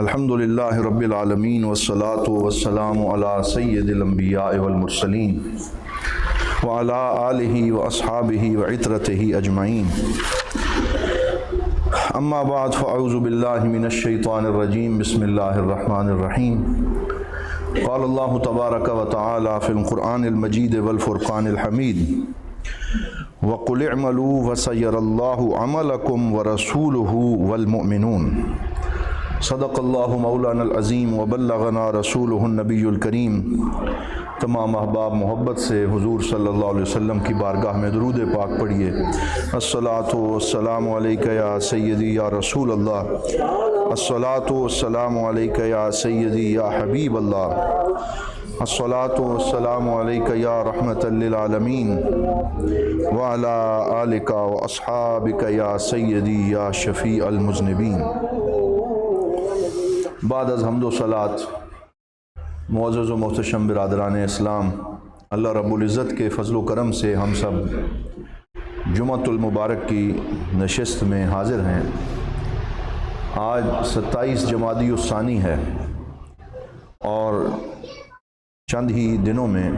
الحمدللہ رب العالمین والصلاة والسلام علی سید الانبیاء والمرسلین وعلی آلہ واصحابہ وعترتہ اجمعین، اما بعد فاعوذ باللہ من الشیطان الرجیم، بسم اللہ الرحمن الرحیم۔ قال اللہ تبارک و تعالی فی القرآن المجید والفرقان الحمید، وَقُلِ اعْمَلُوا وَسَيَرَ اللَّهُ عَمَلَكُمْ وَرَسُولُهُ وَالْمُؤْمِنُونَ۔ صدق اللہ مولانا العظیم وبلغنا رسولہ النبی الکریم۔ تمام احباب محبت سے حضور صلی اللہ علیہ وسلم کی بارگاہ میں درود پاک پڑھیے۔ الصلاۃ والسلام علیک یا سیدی یا رسول اللہ، الصلاۃ والسلام علیک یا سیدی یا حبیب اللہ، الصلاۃ والسلام علیک یا رحمۃ للعالمین وعلی آلک واصحابک یا سیدی یا شفیع المذنبین۔ بعد از حمد و صلات، معزز و محتشم برادران اسلام، اللہ رب العزت کے فضل و کرم سے ہم سب جمعۃ المبارک کی نشست میں حاضر ہیں۔ آج 27 جمادی الثانی ہے اور چند ہی دنوں میں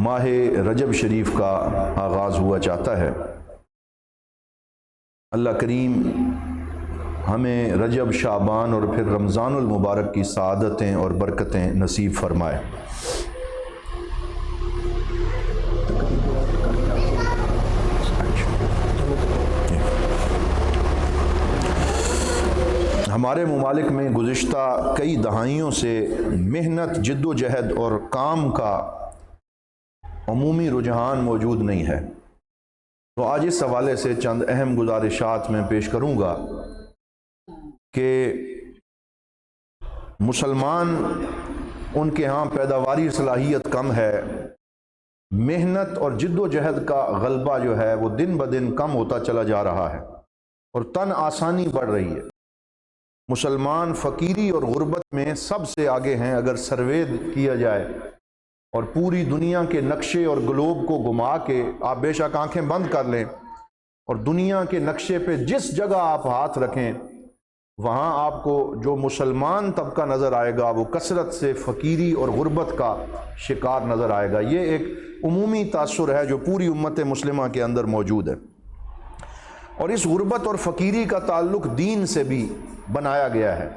ماہ رجب شریف کا آغاز ہوا چاہتا ہے۔ اللہ کریم ہمیں رجب، شعبان اور پھر رمضان المبارک کی سعادتیں اور برکتیں نصیب فرمائے۔ ہمارے ممالک میں گزشتہ کئی دہائیوں سے محنت، جد و جہد اور کام کا عمومی رجحان موجود نہیں ہے، تو آج اس حوالے سے چند اہم گزارشات میں پیش کروں گا کہ مسلمان، ان کے ہاں پیداواری صلاحیت کم ہے، محنت اور جد و جہد کا غلبہ جو ہے وہ دن بدن کم ہوتا چلا جا رہا ہے اور تن آسانی بڑھ رہی ہے۔ مسلمان فقیری اور غربت میں سب سے آگے ہیں۔ اگر سروے کیا جائے اور پوری دنیا کے نقشے اور گلوب کو گھما کے آپ بے شک آنکھیں بند کر لیں اور دنیا کے نقشے پہ جس جگہ آپ ہاتھ رکھیں، وہاں آپ کو جو مسلمان طبقہ نظر آئے گا وہ کثرت سے فقیری اور غربت کا شکار نظر آئے گا۔ یہ ایک عمومی تاثر ہے جو پوری امت مسلمہ کے اندر موجود ہے، اور اس غربت اور فقیری کا تعلق دین سے بھی بنایا گیا ہے،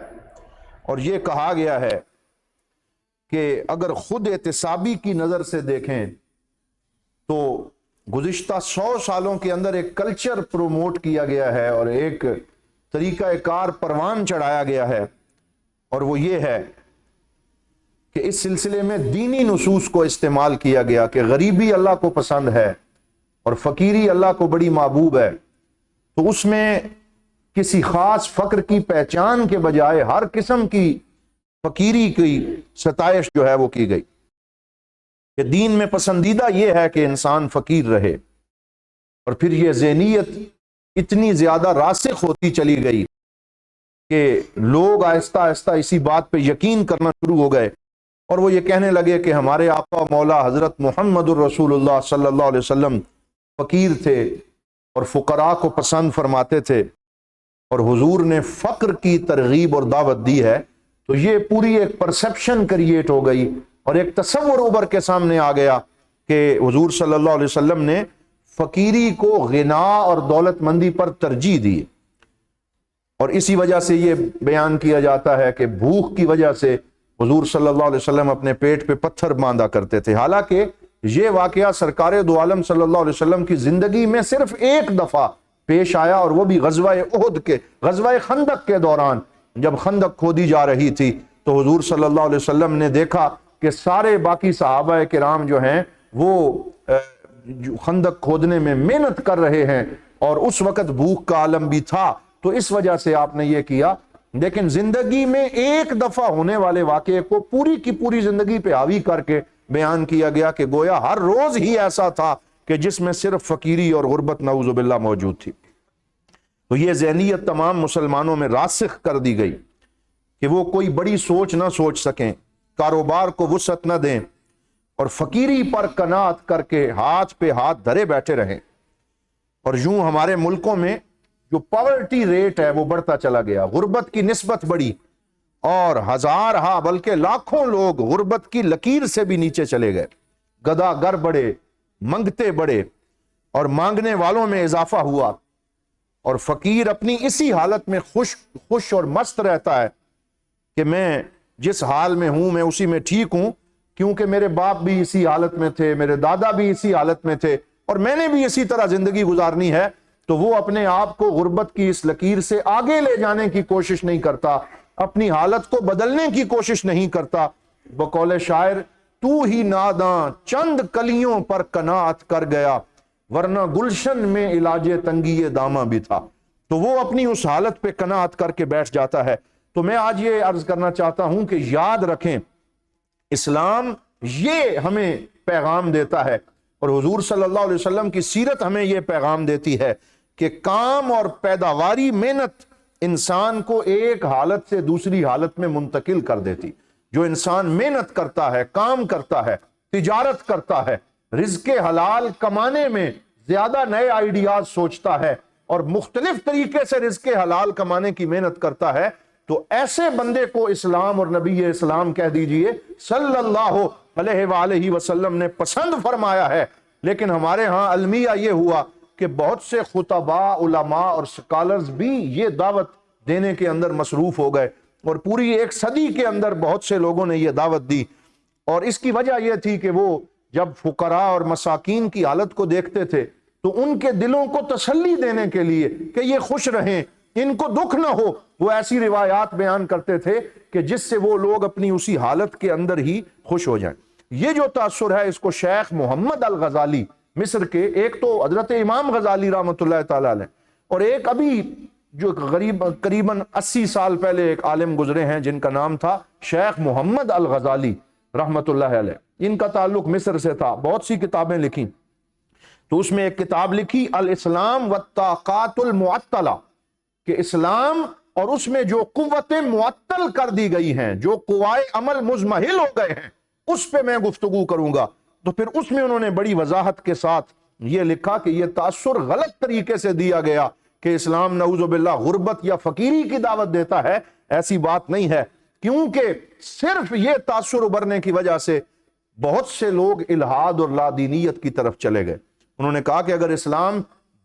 اور یہ کہا گیا ہے کہ اگر خود احتسابی کی نظر سے دیکھیں تو گزشتہ 100 سالوں کے اندر ایک کلچر پروموٹ کیا گیا ہے اور ایک طریقہ کار پروان چڑھایا گیا ہے، اور وہ یہ ہے کہ اس سلسلے میں دینی نصوص کو استعمال کیا گیا کہ غریبی اللہ کو پسند ہے اور فقیری اللہ کو بڑی محبوب ہے، تو اس میں کسی خاص فقر کی پہچان کے بجائے ہر قسم کی فقیری کی ستائش جو ہے وہ کی گئی کہ دین میں پسندیدہ یہ ہے کہ انسان فقیر رہے، اور پھر یہ ذہنیت اتنی زیادہ راسخ ہوتی چلی گئی کہ لوگ آہستہ آہستہ اسی بات پہ یقین کرنا شروع ہو گئے، اور وہ یہ کہنے لگے کہ ہمارے آقا مولا حضرت محمد الرسول اللہ صلی اللہ علیہ وسلم فقیر تھے اور فقراء کو پسند فرماتے تھے، اور حضور نے فقر کی ترغیب اور دعوت دی ہے۔ تو یہ پوری ایک پرسپشن کریٹ ہو گئی اور ایک تصور ابھر کے سامنے آ گیا کہ حضور صلی اللہ علیہ وسلم نے فقیری کو غنا اور دولت مندی پر ترجیح دی، اور اسی وجہ سے یہ بیان کیا جاتا ہے کہ بھوک کی وجہ سے حضور صلی اللہ علیہ وسلم اپنے پیٹ پہ پتھر باندھا کرتے تھے، حالانکہ یہ واقعہ سرکار دو عالم صلی اللہ علیہ وسلم کی زندگی میں صرف ایک دفعہ پیش آیا، اور وہ بھی غزوہ خندق کے دوران، جب خندق کھودی جا رہی تھی تو حضور صلی اللہ علیہ وسلم نے دیکھا کہ سارے باقی صحابہ کرام جو ہیں وہ خندق کھودنے میں محنت کر رہے ہیں، اور اس وقت بھوک کا عالم بھی تھا، تو اس وجہ سے آپ نے یہ کیا۔ لیکن زندگی میں ایک دفعہ ہونے والے واقعے کو پوری کی پوری زندگی پہ حاوی کر کے بیان کیا گیا کہ گویا ہر روز ہی ایسا تھا کہ جس میں صرف فقیری اور غربت نعوذ باللہ موجود تھی۔ تو یہ ذہنیت تمام مسلمانوں میں راسخ کر دی گئی کہ وہ کوئی بڑی سوچ نہ سوچ سکیں، کاروبار کو وسعت نہ دیں، اور فقیری پر قناعت کر کے ہاتھ پہ ہاتھ دھرے بیٹھے رہیں۔ اور یوں ہمارے ملکوں میں جو پاورٹی ریٹ ہے وہ بڑھتا چلا گیا، غربت کی نسبت بڑھی، اور ہزارہا بلکہ لاکھوں لوگ غربت کی لکیر سے بھی نیچے چلے گئے، گدا گر بڑھے، منگتے بڑھے اور مانگنے والوں میں اضافہ ہوا، اور فقیر اپنی اسی حالت میں خوش اور مست رہتا ہے کہ میں جس حال میں ہوں میں اسی میں ٹھیک ہوں، کیونکہ میرے باپ بھی اسی حالت میں تھے، میرے دادا بھی اسی حالت میں تھے، اور میں نے بھی اسی طرح زندگی گزارنی ہے۔ تو وہ اپنے آپ کو غربت کی اس لکیر سے آگے لے جانے کی کوشش نہیں کرتا، اپنی حالت کو بدلنے کی کوشش نہیں کرتا۔ بقول شاعر، تو ہی ناداں چند کلیوں پر قناعت کر گیا، ورنہ گلشن میں علاج تنگی داماں بھی تھا۔ تو وہ اپنی اس حالت پہ قناعت کر کے بیٹھ جاتا ہے۔ تو میں آج یہ عرض کرنا چاہتا ہوں کہ یاد رکھیں، اسلام یہ ہمیں پیغام دیتا ہے، اور حضور صلی اللہ علیہ وسلم کی سیرت ہمیں یہ پیغام دیتی ہے کہ کام اور پیداواری محنت انسان کو ایک حالت سے دوسری حالت میں منتقل کر دیتی۔ جو انسان محنت کرتا ہے، کام کرتا ہے، تجارت کرتا ہے، رزق حلال کمانے میں زیادہ نئے آئیڈیاز سوچتا ہے اور مختلف طریقے سے رزق حلال کمانے کی محنت کرتا ہے، تو ایسے بندے کو اسلام اور نبی اسلام کہہ دیجئے صلی اللہ علیہ وآلہ وسلم نے پسند فرمایا ہے۔ لیکن ہمارے ہاں المیہ یہ ہوا کہ بہت سے خطباء، علماء اور سکالرز بھی یہ دعوت دینے کے اندر مصروف ہو گئے، اور پوری ایک صدی کے اندر بہت سے لوگوں نے یہ دعوت دی، اور اس کی وجہ یہ تھی کہ وہ جب فقراء اور مساکین کی حالت کو دیکھتے تھے تو ان کے دلوں کو تسلی دینے کے لیے کہ یہ خوش رہیں، ان کو دکھ نہ ہو، وہ ایسی روایات بیان کرتے تھے کہ جس سے وہ لوگ اپنی اسی حالت کے اندر ہی خوش ہو جائیں۔ یہ جو تاثر ہے اس کو شیخ محمد الغزالی مصر کے، ایک تو حضرت امام غزالی رحمۃ اللہ تعالی علیہ، اور ایک ابھی جو قریباً 80 سال پہلے ایک عالم گزرے ہیں جن کا نام تھا شیخ محمد الغزالی رحمۃ اللہ علیہ، ان کا تعلق مصر سے تھا، بہت سی کتابیں لکھی۔ تو اس میں ایک کتاب لکھی الاسلام والطاقات المعطلہ، کہ اسلام اور اس میں جو قوتیں معطل کر دی گئی ہیں، جو قوائے عمل مزمحل ہو گئے ہیں، اس پہ میں گفتگو کروں گا۔ تو پھر اس میں انہوں نے بڑی وضاحت کے ساتھ یہ لکھا کہ یہ تاثر غلط طریقے سے دیا گیا کہ اسلام نعوذ باللہ غربت یا فقیری کی دعوت دیتا ہے، ایسی بات نہیں ہے، کیونکہ صرف یہ تاثر ابھرنے کی وجہ سے بہت سے لوگ الہاد اور لادینیت کی طرف چلے گئے۔ انہوں نے کہا کہ اگر اسلام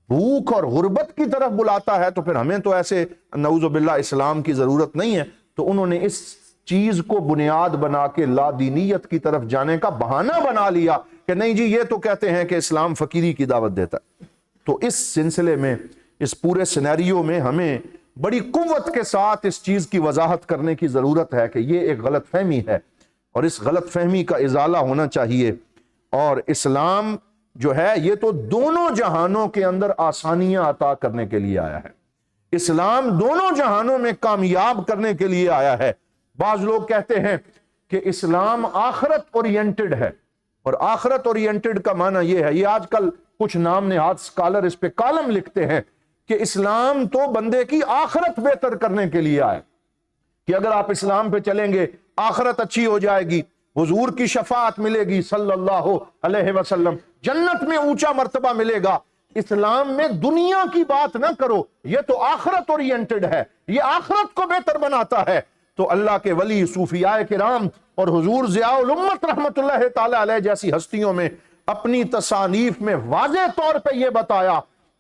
بھوک اور غربت کی طرف بلاتا ہے تو پھر ہمیں تو ایسے نعوذ باللہ اسلام کی ضرورت نہیں ہے۔ تو انہوں نے اس چیز کو بنیاد بنا کے لادینیت کی طرف جانے کا بہانہ بنا لیا کہ نہیں جی یہ تو کہتے ہیں کہ اسلام فقیری کی دعوت دیتا ہے۔ تو اس سلسلے میں، اس پورے سینیریو میں ہمیں بڑی قوت کے ساتھ اس چیز کی وضاحت کرنے کی ضرورت ہے کہ یہ ایک غلط فہمی ہے، اور اس غلط فہمی کا ازالہ ہونا چاہیے۔ اور اسلام جو ہے یہ تو دونوں جہانوں کے اندر آسانیاں عطا کرنے کے لیے آیا ہے، اسلام دونوں جہانوں میں کامیاب کرنے کے لیے آیا ہے۔ بعض لوگ کہتے ہیں کہ اسلام آخرت اورینٹڈ ہے، اور آخرت اورینٹڈ کا معنی یہ ہے، یہ آج کل کچھ نام نہاد سکالر اس پہ کالم لکھتے ہیں کہ اسلام تو بندے کی آخرت بہتر کرنے کے لیے آئے، کہ اگر آپ اسلام پہ چلیں گے آخرت اچھی ہو جائے گی، حضور کی شفاعت ملے گی صلی اللہ علیہ وسلم، جنت میں اونچا مرتبہ ملے گا۔ اسلام میں دنیا کی بات نہ کرو، یہ تو آخرت اورینٹڈ ہے، یہ آخرت کو بہتر بناتا ہے۔ تو اللہ کے ولی، صوفیاء کرام اور حضور ضیاء الامت رحمت اللہ تعالی علیہ جیسی ہستیوں میں اپنی تصانیف میں واضح طور پہ یہ بتایا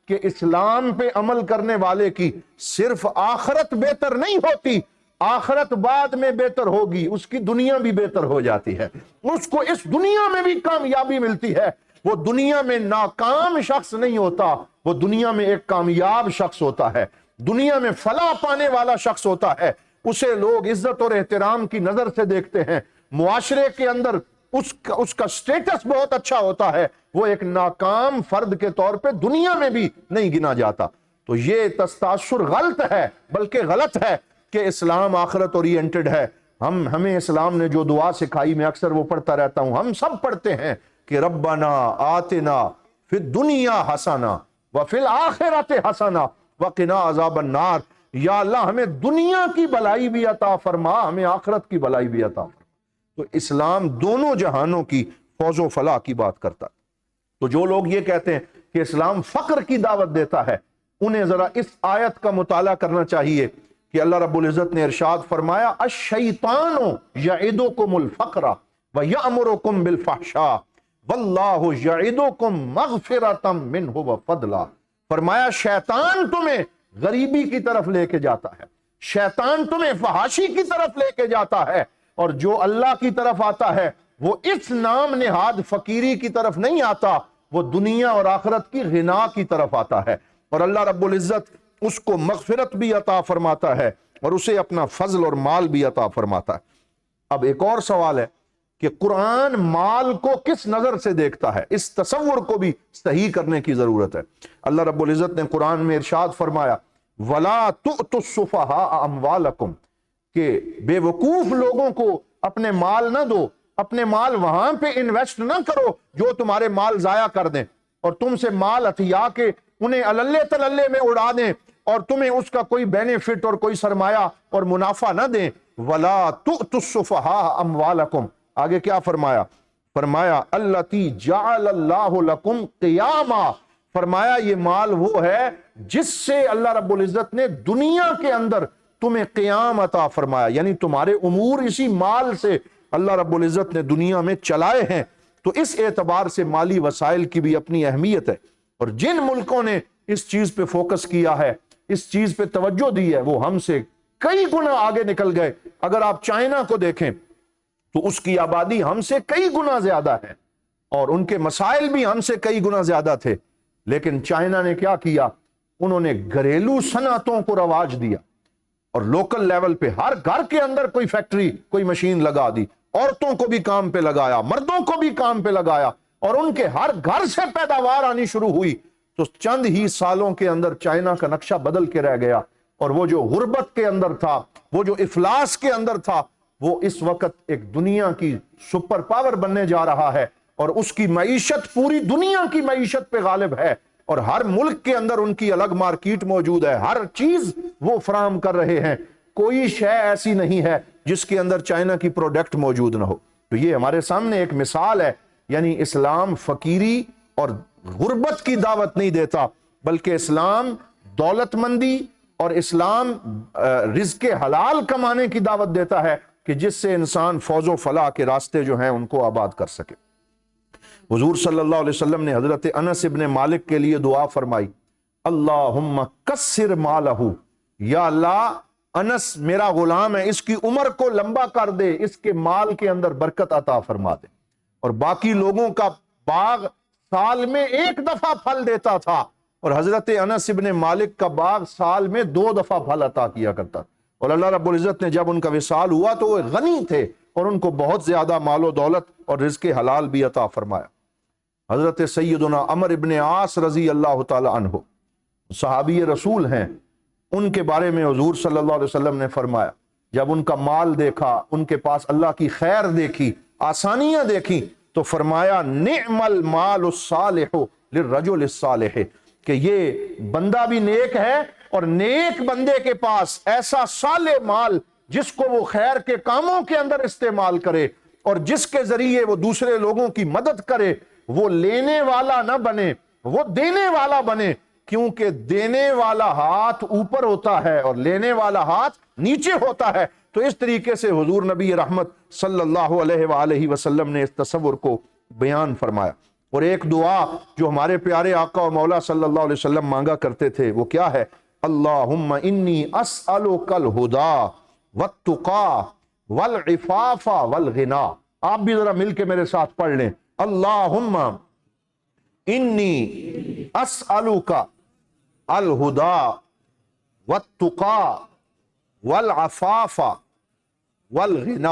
کہ اسلام پہ عمل کرنے والے کی صرف آخرت بہتر نہیں ہوتی، آخرت بعد میں بہتر ہوگی، اس کی دنیا بھی بہتر ہو جاتی ہے، اس کو اس دنیا میں بھی کامیابی ملتی ہے۔ وہ دنیا میں ناکام شخص نہیں ہوتا، وہ دنیا میں ایک کامیاب شخص ہوتا ہے، دنیا میں فلاح پانے والا شخص ہوتا ہے۔ اسے لوگ عزت اور احترام کی نظر سے دیکھتے ہیں، معاشرے کے اندر اس کا سٹیٹس بہت اچھا ہوتا ہے، وہ ایک ناکام فرد کے طور پہ دنیا میں بھی نہیں گنا جاتا۔ تو یہ تاثر غلط ہے، بلکہ غلط ہے کہ اسلام آخرت اورینٹڈ ہے۔ ہمیں اسلام نے جو دعا سکھائی، میں اکثر وہ پڑھتا رہتا ہوں، ہم سب پڑھتے ہیں کہ ربنا آتنا فی الدنیا حسنہ وفی الآخرۃ حسنہ وقنا عذاب النار، یا اللہ ہمیں دنیا کی بھلائی بھی عطا فرما، ہمیں آخرت کی بھلائی بھی عطا فرما۔ تو اسلام دونوں جہانوں کی فوز و فلاح کی بات کرتا ہے۔ تو جو لوگ یہ کہتے ہیں کہ اسلام فقر کی دعوت دیتا ہے، انہیں ذرا اس آیت کا مطالعہ کرنا چاہیے کہ اللہ رب العزت نے ارشاد فرمایا الشیطان یعدکم الفقر ویأمرکم بالفحشاء واللہ یعدکم مغفرۃ منہ وفضلا۔ فرمایا شیطان تمہیں غریبی کی طرف لے کے جاتا ہے، شیطان تمہیں فحاشی کی طرف لے کے جاتا ہے، اور جو اللہ کی طرف آتا ہے وہ اس نام نہاد فقیری کی طرف نہیں آتا، وہ دنیا اور آخرت کی غنا کی طرف آتا ہے، اور اللہ رب العزت اس کو مغفرت بھی عطا فرماتا ہے اور اسے اپنا فضل اور مال بھی عطا فرماتا ہے۔ اب ایک اور سوال ہے کہ قرآن مال کو کس نظر سے دیکھتا ہے، اس تصور کو بھی صحیح کرنے کی ضرورت ہے۔ اللہ رب العزت نے قرآن میں ارشاد فرمایا وَلَا تُؤْتُوا السُّفَهَاءَ أَمْوَالَكُمْ، کہ بے وقوف لوگوں کو اپنے مال نہ دو، اپنے مال وہاں پہ انویسٹ نہ کرو جو تمہارے مال ضائع کر دیں اور تم سے مال ہتھیا کے انہیں اللے تللے میں اڑا دیں اور تمہیں اس کا کوئی بینیفٹ اور کوئی سرمایہ اور منافع نہ دیں۔ وَلَا تُؤْتُوا السُّفَهَاءَ أَمْوَالَكُمْ، آگے کیا فرمایا؟ فرمایا الَّتِي جَعَلَ اللَّهُ لَكُمْ قِيَامًا، فرمایا یہ مال وہ ہے جس سے اللہ رب العزت نے دنیا کے اندر تمہیں قیام عطا فرمایا، یعنی تمہارے امور اسی مال سے اللہ رب العزت نے دنیا میں چلائے ہیں۔ تو اس اعتبار سے مالی وسائل کی بھی اپنی اہمیت ہے، اور جن ملکوں نے اس چیز پہ فوکس کیا ہے، اس چیز پہ توجہ دی ہے، وہ ہم سے کئی گنا آگے نکل گئے۔ اگر آپ چائنا کو دیکھیں تو اس کی آبادی ہم سے کئی گنا زیادہ ہے اور ان کے مسائل بھی ہم سے کئی گنا زیادہ تھے، لیکن چائنا نے کیا کیا؟ انہوں نے گھریلو صنعتوں کو رواج دیا اور لوکل لیول پہ ہر گھر کے اندر کوئی فیکٹری، کوئی مشین لگا دی، عورتوں کو بھی کام پہ لگایا، مردوں کو بھی کام پہ لگایا، اور ان کے ہر گھر سے پیداوار آنی شروع ہوئی۔ تو چند ہی سالوں کے اندر چائنا کا نقشہ بدل کے رہ گیا، اور وہ جو غربت کے اندر تھا، وہ جو افلاس کے اندر تھا، وہ اس وقت ایک دنیا کی سپر پاور بننے جا رہا ہے، اور اس کی معیشت پوری دنیا کی معیشت پہ غالب ہے، اور ہر ملک کے اندر ان کی الگ مارکیٹ موجود ہے، ہر چیز وہ فراہم کر رہے ہیں، کوئی شے ایسی نہیں ہے جس کے اندر چائنا کی پروڈکٹ موجود نہ ہو۔ تو یہ ہمارے سامنے ایک مثال ہے، یعنی اسلام فقیری اور غربت کی دعوت نہیں دیتا، بلکہ اسلام دولت مندی اور اسلام رزق حلال کمانے کی دعوت دیتا ہے کہ جس سے انسان فوز و فلاح کے راستے جو ہیں ان کو آباد کر سکے۔ حضور صلی اللہ علیہ وسلم نے حضرت انس ابن مالک کے لیے دعا فرمائی اللہم کسر مالہ، یا اللہ انس میرا غلام ہے، اس کی عمر کو لمبا کر دے، اس کے مال کے اندر برکت عطا فرما دے۔ اور باقی لوگوں کا باغ سال میں ایک دفعہ پھل دیتا تھا، اور حضرت انس ابن مالک کا باغ سال میں 2 دفعہ پھل عطا کیا کرتا، اور اللہ رب العزت نے جب ان کا وصال ہوا تو وہ غنی تھے اور ان کو بہت زیادہ مال و دولت اور رزق حلال بھی عطا فرمایا۔ حضرت سیدنا عمر ابن عاص رضی اللہ تعالی عنہ صحابی رسول ہیں، ان کے بارے میں حضور صلی اللہ علیہ وسلم نے فرمایا، جب ان کا مال دیکھا، ان کے پاس اللہ کی خیر دیکھی، آسانیاں دیکھی، تو فرمایا نعم المال الصالح للرجل الصالح، کہ یہ بندہ بھی نیک ہے، اور نیک بندے کے پاس ایسا صالح مال جس کو وہ خیر کے کاموں کے اندر استعمال کرے اور جس کے ذریعے وہ دوسرے لوگوں کی مدد کرے، وہ لینے والا نہ بنے، وہ دینے والا بنے، کیونکہ دینے والا ہاتھ اوپر ہوتا ہے اور لینے والا ہاتھ نیچے ہوتا ہے۔ تو اس طریقے سے حضور نبی رحمت صلی اللہ علیہ وآلہ وسلم نے اس تصور کو بیان فرمایا۔ اور ایک دعا جو ہمارے پیارے آقا و مولا صلی اللہ علیہ وسلم مانگا کرتے تھے وہ کیا ہے؟ اللہم انی اسألک الہدی والتقی والعفاف والغنی۔ آپ بھی ذرا مل کے میرے ساتھ پڑھ لیں، اللہم انی اسألک الہدی والتقی والعفاف والغنی۔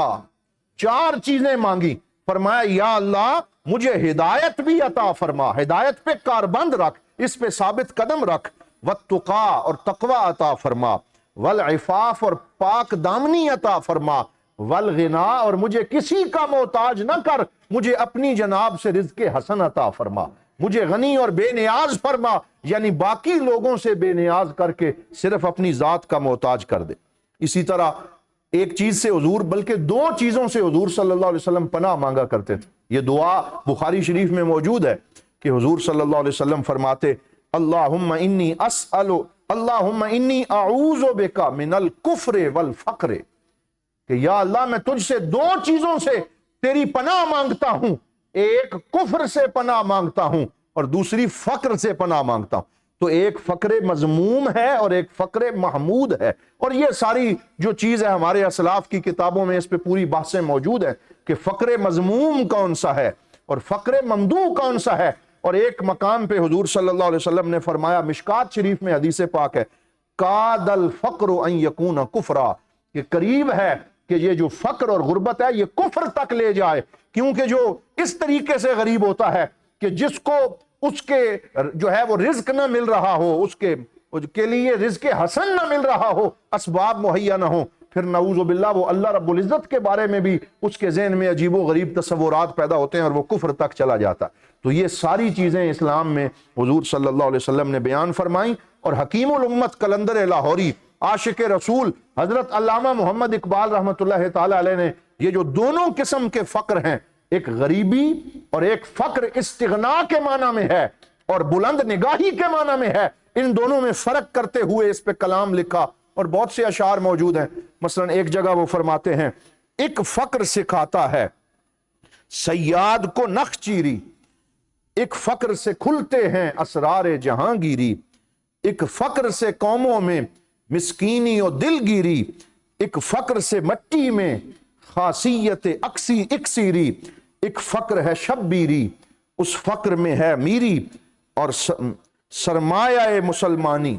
4 چیزیں مانگی، فرمایا یا اللہ مجھے ہدایت بھی عطا فرما، ہدایت پہ کاربند رکھ، اس پہ ثابت قدم رکھ، والتقی اور تقوی عطا فرما، والعفاف اور پاک دامنی عطا فرما، والغنی اور مجھے کسی کا محتاج نہ کر، مجھے اپنی جناب سے رزق حسن عطا فرما، مجھے غنی اور بے نیاز فرما، یعنی باقی لوگوں سے بے نیاز کر کے صرف اپنی ذات کا محتاج کر دے۔ اسی طرح ایک چیز سے حضور، بلکہ 2 چیزوں سے حضور صلی اللہ علیہ وسلم پناہ مانگا کرتے تھے۔ یہ دعا بخاری شریف میں موجود ہے کہ حضور صلی اللہ علیہ وسلم فرماتے اللہم انی اسأل اللہم انی اعوذ بک من الکفر والفقر، کہ یا اللہ میں تجھ سے دو چیزوں سے تیری پناہ مانگتا ہوں، ایک کفر سے پناہ مانگتا ہوں اور دوسری فقر سے پناہ مانگتا ہوں۔ تو ایک فقر مذموم ہے اور ایک فقر محمود ہے، اور یہ ساری جو چیز ہے ہمارے اسلاف کی کتابوں میں اس پہ پوری بحثیں موجود ہیں کہ فقر مذموم کون سا ہے اور فقر ممدوح کون سا ہے۔ اور ایک مقام پہ حضور صلی اللہ علیہ وسلم نے فرمایا، مشکات شریف میں حدیث پاک ہے، کاد الفقر ان یکون کفرا، کہ قریب ہے کہ یہ جو فقر اور غربت ہے یہ کفر تک لے جائے، کیونکہ جو اس طریقے سے غریب ہوتا ہے کہ جس کو اس کے جو ہے وہ رزق نہ مل رہا ہو، اس کے لیے رزق حسن نہ مل رہا ہو، اسباب مہیا نہ ہو، پھر نعوذ باللہ وہ اللہ رب العزت کے بارے میں بھی اس کے ذہن میں عجیب و غریب تصورات پیدا ہوتے ہیں اور وہ کفر تک چلا جاتا۔ تو یہ ساری چیزیں اسلام میں حضور صلی اللہ علیہ وسلم نے بیان فرمائیں، اور حکیم الامت قلندر لاہوری عاشق رسول حضرت علامہ محمد اقبال رحمۃ اللہ تعالی علیہ نے یہ جو دونوں قسم کے فقر ہیں، ایک غریبی اور ایک فقر استغنا کے معنی میں ہے اور بلند نگاہی کے معنی میں ہے، ان دونوں میں فرق کرتے ہوئے اس پہ کلام لکھا اور بہت سے اشعار موجود ہیں۔ مثلا ایک جگہ وہ فرماتے ہیں، ایک فقر سکھاتا ہے صیاد کو نخ چیری، ایک فقر سے کھلتے ہیں اسرار جہانگیری، ایک فقر سے قوموں میں مسکینی و دل گیری، ایک فقر سے مٹی میں خاصیت اکسیری، ایک فقر ہے شبیری، اس فقر میں ہے میری اور سرمایہ مسلمانی،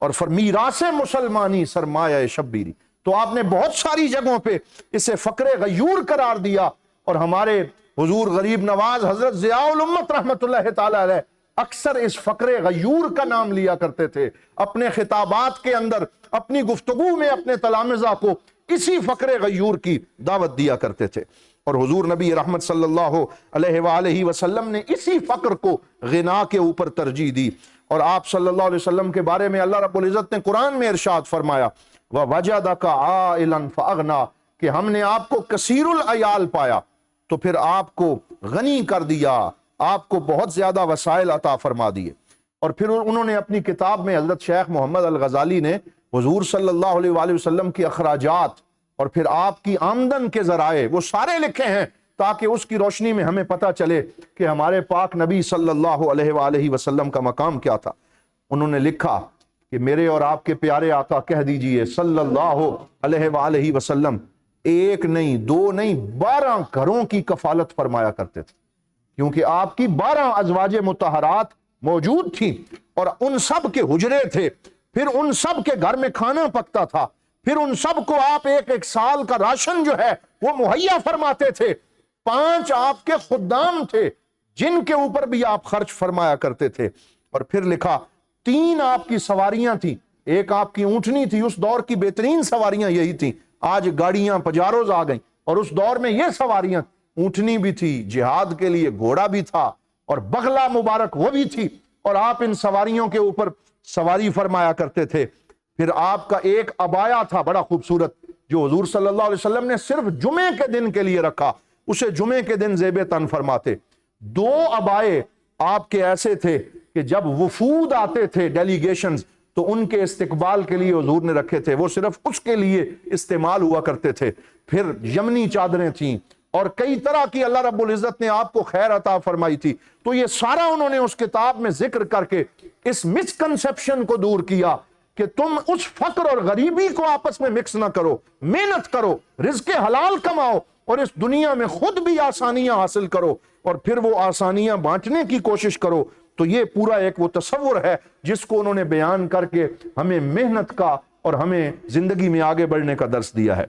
اور میراث مسلمانی سرمایہ شبیری۔ تو آپ نے بہت ساری جگہوں پہ اسے فقر غیور قرار دیا، اور ہمارے حضور غریب نواز حضرت ضیاء الامت رحمت اللہ تعالی علیہ اکثر اس فقر غیور کا نام لیا کرتے تھے، اپنے خطابات کے اندر، اپنی گفتگو میں اپنے تلامذہ کو اسی فقر غیور کی دعوت دیا کرتے تھے۔ اور حضور نبی رحمت صلی اللہ علیہ وآلہ وسلم نے اسی فقر کو غنا کے اوپر ترجیح دی، اور آپ صلی اللہ علیہ وسلم کے بارے میں اللہ رب العزت نے قرآن میں ارشاد فرمایا، وَوَجَدَكَ عَائِلًا فَأَغْنَا، کہ ہم نے آپ کو کثیر العیال پایا تو پھر آپ کو غنی کر دیا، آپ کو بہت زیادہ وسائل عطا فرما دیے۔ اور پھر انہوں نے اپنی کتاب میں حضرت شیخ محمد الغزالی نے حضور صلی اللہ علیہ وآلہ وسلم کی اخراجات اور پھر آپ کی آمدن کے ذرائع وہ سارے لکھے ہیں، تاکہ اس کی روشنی میں ہمیں پتہ چلے کہ ہمارے پاک نبی صلی اللہ علیہ وآلہ وسلم کا مقام کیا تھا۔ انہوں نے لکھا کہ میرے اور آپ کے پیارے آقا کہہ دیجئے صلی اللہ علیہ وآلہ وسلم ایک نہیں، دو نہیں، 12 گھروں کی کفالت فرمایا کرتے تھے، کیونکہ آپ کی 12 ازواج مطہرات موجود تھیں اور ان سب کے حجرے تھے، پھر ان سب کے گھر میں کھانا پکتا تھا، پھر ان سب کو آپ ایک سال کا راشن جو ہے وہ مہیا فرماتے تھے۔ 5 آپ کے خدام تھے جن کے اوپر بھی آپ خرچ فرمایا کرتے تھے، اور پھر لکھا 3 آپ کی سواریاں تھیں، ایک آپ کی اونٹنی تھی، اس دور کی بہترین سواریاں یہی تھیں، آج گاڑیاں پجاروز آ گئیں، اور اس دور میں یہ سواریاں، اونٹنی بھی تھی، جہاد کے لیے گھوڑا بھی تھا، اور بغلہ مبارک وہ بھی تھی، اور آپ ان سواریوں کے اوپر سواری فرمایا کرتے تھے۔ پھر آپ کا ایک عبایا تھا بڑا خوبصورت، جو حضور صلی اللہ علیہ وسلم نے صرف جمعے کے دن کے لیے رکھا، اسے جمعے کے دن زیب تن فرماتے۔ 2 عبائے آپ کے ایسے تھے کہ جب وفود آتے تھے ڈیلیگیشنز تو ان کے استقبال کے لیے حضور نے رکھے تھے، وہ صرف اس کے لیے استعمال ہوا کرتے تھے۔ پھر یمنی چادریں تھیں اور کئی طرح کی اللہ رب العزت نے آپ کو خیر عطا فرمائی تھی۔ تو یہ سارا انہوں نے اس کتاب میں ذکر کر کے اس مسکنسپشن کو دور کیا کہ تم اس فقر اور غریبی کو آپس میں مکس نہ کرو، محنت کرو، رزق حلال کماؤ، اور اس دنیا میں خود بھی آسانیاں حاصل کرو اور پھر وہ آسانیاں بانٹنے کی کوشش کرو۔ تو یہ پورا ایک وہ تصور ہے جس کو انہوں نے بیان کر کے ہمیں محنت کا اور ہمیں زندگی میں آگے بڑھنے کا درس دیا ہے۔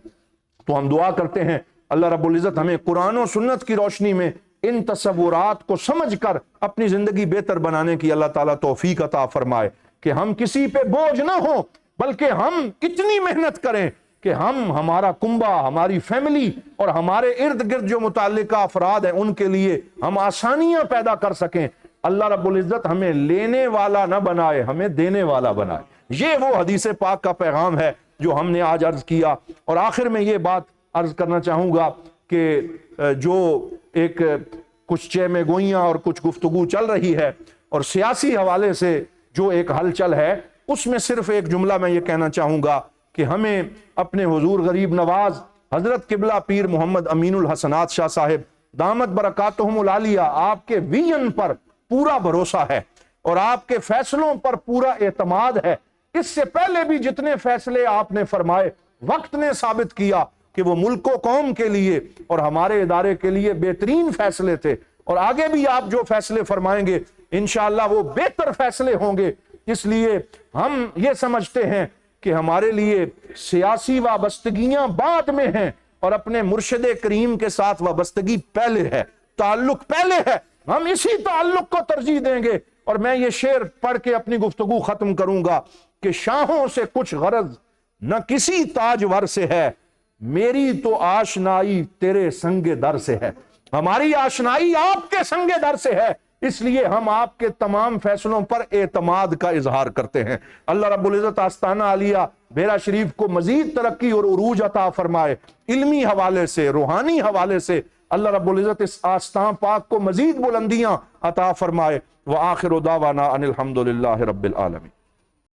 تو ہم دعا کرتے ہیں اللہ رب العزت ہمیں قرآن و سنت کی روشنی میں ان تصورات کو سمجھ کر اپنی زندگی بہتر بنانے کی اللہ تعالیٰ توفیق عطا فرمائے، کہ ہم کسی پہ بوجھ نہ ہوں بلکہ ہم اتنی محنت کریں کہ ہمارا کنبہ، ہماری فیملی اور ہمارے ارد گرد جو متعلقہ افراد ہیں ان کے لیے ہم آسانیاں پیدا کر سکیں۔ اللہ رب العزت ہمیں لینے والا نہ بنائے، ہمیں دینے والا بنائے۔ یہ وہ حدیث پاک کا پیغام ہے جو ہم نے آج عرض کیا۔ اور آخر میں یہ بات عرض کرنا چاہوں گا کہ جو ایک کچھ چہ میں گوئیاں اور کچھ گفتگو چل رہی ہے اور سیاسی حوالے سے جو ایک ہلچل ہے، اس میں صرف ایک جملہ میں یہ کہنا چاہوں گا کہ ہمیں اپنے حضور غریب نواز حضرت قبلہ پیر محمد امین الحسنات شاہ صاحب دامت برکاتہم العالیہ آپ کے ویژن پر پورا بھروسہ ہے اور آپ کے فیصلوں پر پورا اعتماد ہے۔ اس سے پہلے بھی جتنے فیصلے آپ نے فرمائے وقت نے ثابت کیا کہ وہ ملک و قوم کے لیے اور ہمارے ادارے کے لیے بہترین فیصلے تھے، اور آگے بھی آپ جو فیصلے فرمائیں گے انشاءاللہ وہ بہتر فیصلے ہوں گے۔ اس لیے ہم یہ سمجھتے ہیں کہ ہمارے لیے سیاسی وابستگیاں بعد میں ہیں اور اپنے مرشد کریم کے ساتھ وابستگی پہلے ہے، تعلق پہلے ہے، ہم اسی تعلق کو ترجیح دیں گے۔ اور میں یہ شعر پڑھ کے اپنی گفتگو ختم کروں گا کہ شاہوں سے کچھ غرض نہ کسی تاجور سے ہے، میری تو آشنائی تیرے سنگ در سے ہے۔ ہماری آشنائی آپ کے سنگ در سے ہے، اس لیے ہم آپ کے تمام فیصلوں پر اعتماد کا اظہار کرتے ہیں۔ اللہ رب العزت آستانہ عالیہ بیرا شریف کو مزید ترقی اور عروج عطا فرمائے، علمی حوالے سے، روحانی حوالے سے اللہ رب العزت اس آستان پاک کو مزید بلندیاں عطا فرمائے۔ وآخر دعوانا ان الحمد للہ رب العالمین۔